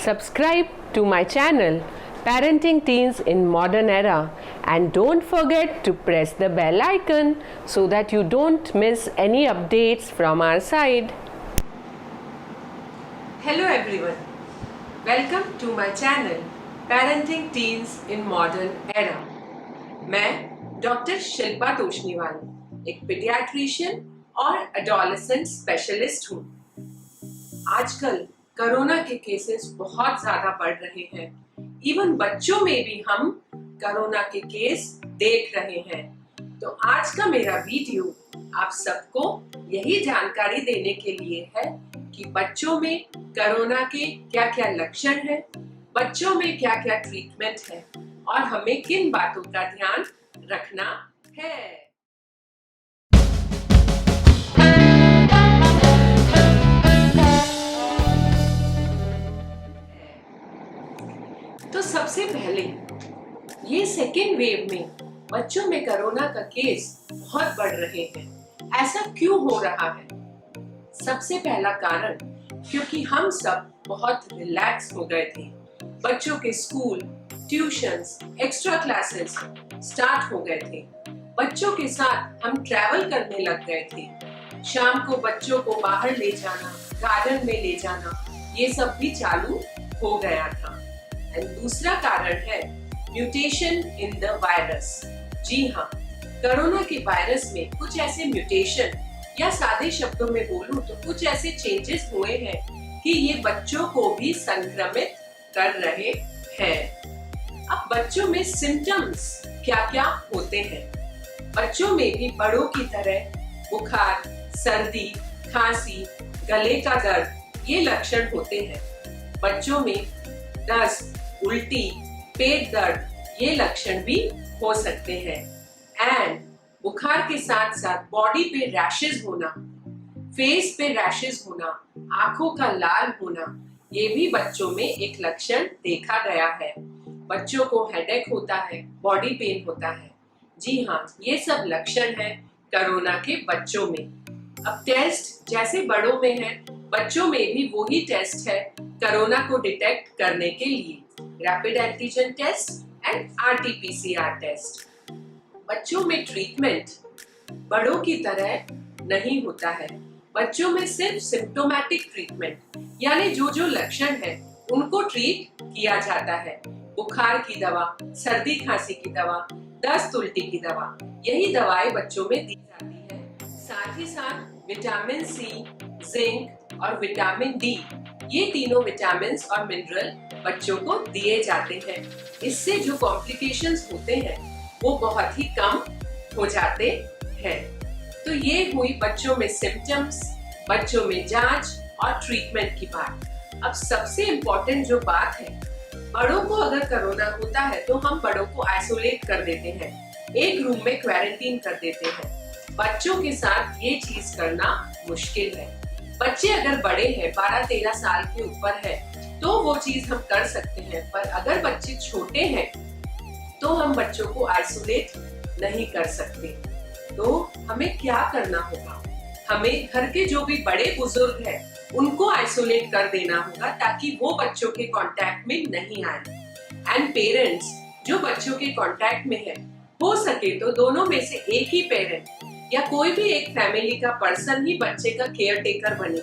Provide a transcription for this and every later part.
Subscribe to my channel Parenting Teens in Modern Era and don't forget to press the bell icon so that you don't miss any updates from our side. Hello everyone. Welcome to my channel Parenting Teens in Modern Era. मैं doctor Shilpa Toshniwal एक paediatrician और adolescent specialist हूँ। आजकल corona के cases बहुत ज्यादा बढ़ रहे हैं। इवन बच्चों में भी हम कोरोना के केस देख रहे हैं। तो आज का मेरा वीडियो आप सबको यही जानकारी देने के लिए है कि बच्चों में कोरोना के क्या क्या लक्षण हैं, बच्चों में क्या क्या ट्रीटमेंट है और हमें किन बातों का ध्यान रखना है। तो सबसे पहले ये सेकेंड वेव में बच्चों में कोरोना का केस बहुत बढ़ रहे हैं। ऐसा क्यों हो रहा है? सबसे पहला कारण क्योंकि हम सब बहुत रिलैक्स हो गए थे। बच्चों के school, tuitions, extra classes start हो गए थे। बच्चों के साथ हम ट्रैवल करने लग गए थे। शाम को बच्चों को बाहर ले जाना, गार्डन में ले जाना, ये सब भी चालू हो गया था। एंड दूसरा कारण है म्यूटेशन इन द वायरस। जी हाँ, कोरोना के वायरस में कुछ ऐसे म्यूटेशन या सादे शब्दों में बोलूं तो कुछ ऐसे चेंजेस हुए हैं कि ये बच्चों को भी संक्रमित कर रहे हैं। अब बच्चों में सिम्टम्स क्या क्या होते हैं? बच्चों में भी बड़ों की तरह बुखार, सर्दी, खांसी, गले का दर्द ये लक्षण होते हैं। बच्चों में दस्त, उल्टी, पेट दर्द ये लक्षण भी हो सकते हैं। एंड बुखार के साथ साथ बॉडी पे रैशेस होना, फेस पे रैशेस होना, आंखों का लाल होना, ये भी बच्चों में एक लक्षण देखा गया है। बच्चों को हेडेक होता है, बॉडी पेन होता है। जी हाँ, ये सब लक्षण है कोरोना के बच्चों में। अब टेस्ट जैसे बड़ों में है, बच्चों में भी वही टेस्ट है कोरोना को डिटेक्ट करने के लिए, rapid antigen test and RT-PCR test. बच्चों में ट्रीटमेंट बड़ों की तरह नहीं होता है। बच्चों में सिर्फ सिम्प्टोमेटिक ट्रीटमेंट यानी जो जो लक्षण है उनको ट्रीट किया जाता है। बुखार की दवा, सर्दी खांसी की दवा, दस्त उल्टी की दवा, यही दवाएं बच्चों में दी जाती है। साथ ही साथ विटामिन C, जिंक और विटामिन D ये तीनों विटामिन और मिनरल बच्चों को दिए जाते हैं। इससे जो कॉम्प्लिकेशंस होते हैं वो बहुत ही कम हो जाते हैं। तो ये हुई बच्चों में सिम्टम्स, बच्चों में जांच और ट्रीटमेंट की बात। अब सबसे इम्पोर्टेंट जो बात है, बड़ों को अगर कोरोना होता है तो हम बड़ों को आइसोलेट कर देते हैं, एक रूम में क्वारंटीन कर देते हैं। बच्चों के साथ ये चीज करना मुश्किल है। बच्चे अगर बड़े हैं, 12-13 साल के ऊपर है, तो वो चीज हम कर सकते हैं। पर अगर बच्चे छोटे हैं तो हम बच्चों को आइसोलेट नहीं कर सकते। तो हमें क्या करना होगा? हमें घर के जो भी बड़े बुजुर्ग हैं उनको आइसोलेट कर देना होगा ताकि वो बच्चों के कांटेक्ट में नहीं आए। एंड पेरेंट्स जो बच्चों के कांटेक्ट में है, हो सके तो दोनों में से एक ही पेरेंट या कोई भी एक फैमिली का पर्सन ही बच्चे का केयर टेकर बने।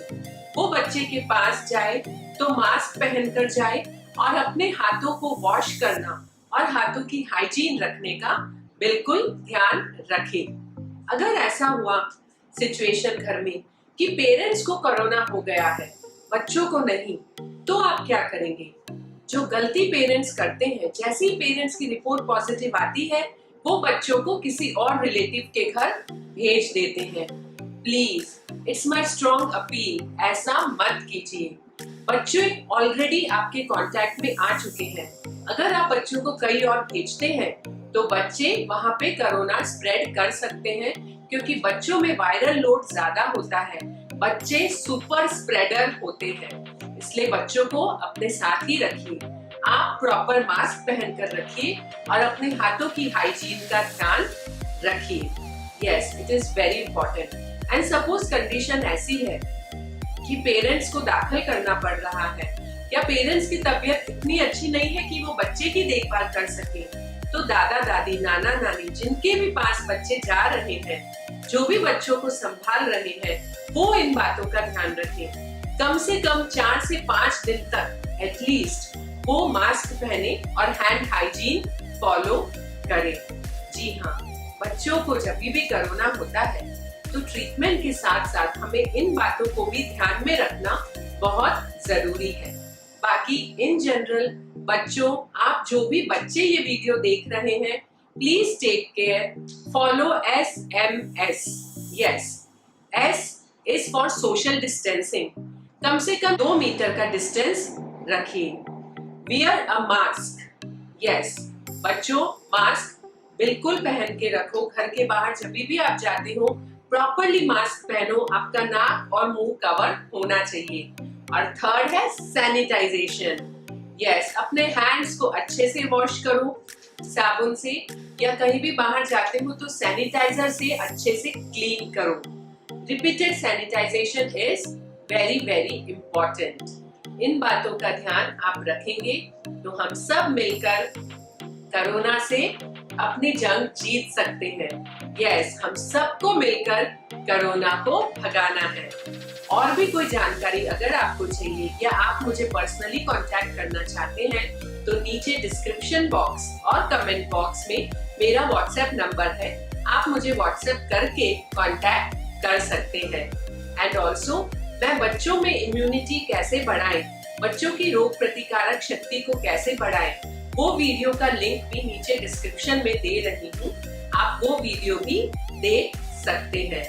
वो बच्चे के पास जाए तो मास्क पहनकर जाए और अपने हाथों को वॉश करना और हाथों की हाइजीन रखने का बिल्कुल ध्यान रखे। अगर ऐसा हुआ सिचुएशन घर में कि पेरेंट्स को कोरोना हो गया है, बच्चों को नहीं, तो आप क्या करेंगे? जो गलती पेरेंट्स करते हैं, जैसे ही पेरेंट्स की रिपोर्ट पॉजिटिव आती है वो बच्चों को किसी और रिलेटिव के घर भेज देते हैं। Please, it's my strong appeal, ऐसा मत कीजिए। बच्चे ऑलरेडी आपके कांटेक्ट में आ चुके हैं। अगर आप बच्चों को कहीं और भेजते हैं तो बच्चे वहां पे कोरोना स्प्रेड कर सकते हैं, क्योंकि बच्चों में वायरल लोड ज्यादा होता है। बच्चे सुपर स्प्रेडर होते हैं, इसलिए बच्चों को अपने साथ ही रखिए। आप प्रॉपर मास्क पहनकर रखिए और अपने हाथों की हाइजीन का ध्यान रखिए। Yes, it is very important. And suppose condition ऐसी है कि पेरेंट्स को दाखिल करना पड़ रहा है या पेरेंट्स की तबीयत इतनी अच्छी नहीं है कि वो बच्चे की देखभाल कर सके, तो दादा दादी, नाना नानी जिनके भी पास बच्चे जा रहे हैं, जो भी बच्चों को संभाल रहे हैं, वो इन बातों का ध्यान रखें। कम से कम 4 से 5 दिन तक एटलीस्ट वो मास्क पहने और हैंड हाइजीन फॉलो करें। जी हाँ, बच्चों को जब भी कोरोना होता है तो ट्रीटमेंट के साथ साथ हमें इन बातों को भी ध्यान में रखना बहुत जरूरी है। बाकी इन जनरल बच्चों, आप जो भी बच्चे ये वीडियो देख रहे हैं, please take care, follow SMS। Yes, S is for social distancing. कम से कम 2 मीटर का डिस्टेंस रखिए। Wear a mask. यस, बच्चों मास्क बिल्कुल पहन के रखो। घर के बाहर जब भी आप जाते हो प्रॉपरली मास्क पहनो, आपका नाक और मुंह कवर होना चाहिए। और थर्ड है सैनिटाइजेशन। यस, अपने हैंड्स को अच्छे से वॉश करो साबुन से, या कहीं भी बाहर जाते हो तो सैनिटाइजर से अच्छे से क्लीन करो। Repeated sanitisation is very very important. इन बातों का ध्यान आप रखेंगे तो हम सब मिलकर कोरोना से अपनी जंग जीत सकते हैं। यस, हम सबको मिलकर कोरोना को भगाना है। और भी कोई जानकारी अगर आपको चाहिए या आप मुझे पर्सनली कांटेक्ट करना चाहते हैं तो नीचे डिस्क्रिप्शन बॉक्स और कमेंट बॉक्स में मेरा व्हाट्सएप नंबर है, आप मुझे व्हाट्सएप करके कांटेक्ट कर सकते हैं। एंड ऑल्सो मैं बच्चों में इम्यूनिटी कैसे बढ़ाएं, बच्चों की रोग प्रतिकारक शक्ति को कैसे बढ़ाएं, वो वीडियो का लिंक भी नीचे डिस्क्रिप्शन में दे रही हूँ, आप वो वीडियो भी देख सकते हैं।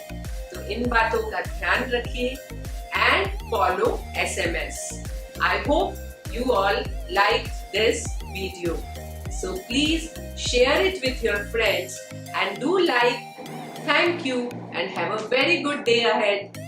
तो इन बातों का ध्यान रखिए and follow SMS। I hope you all liked this video. So please share it with your friends and do like. Thank you and have a very good day ahead.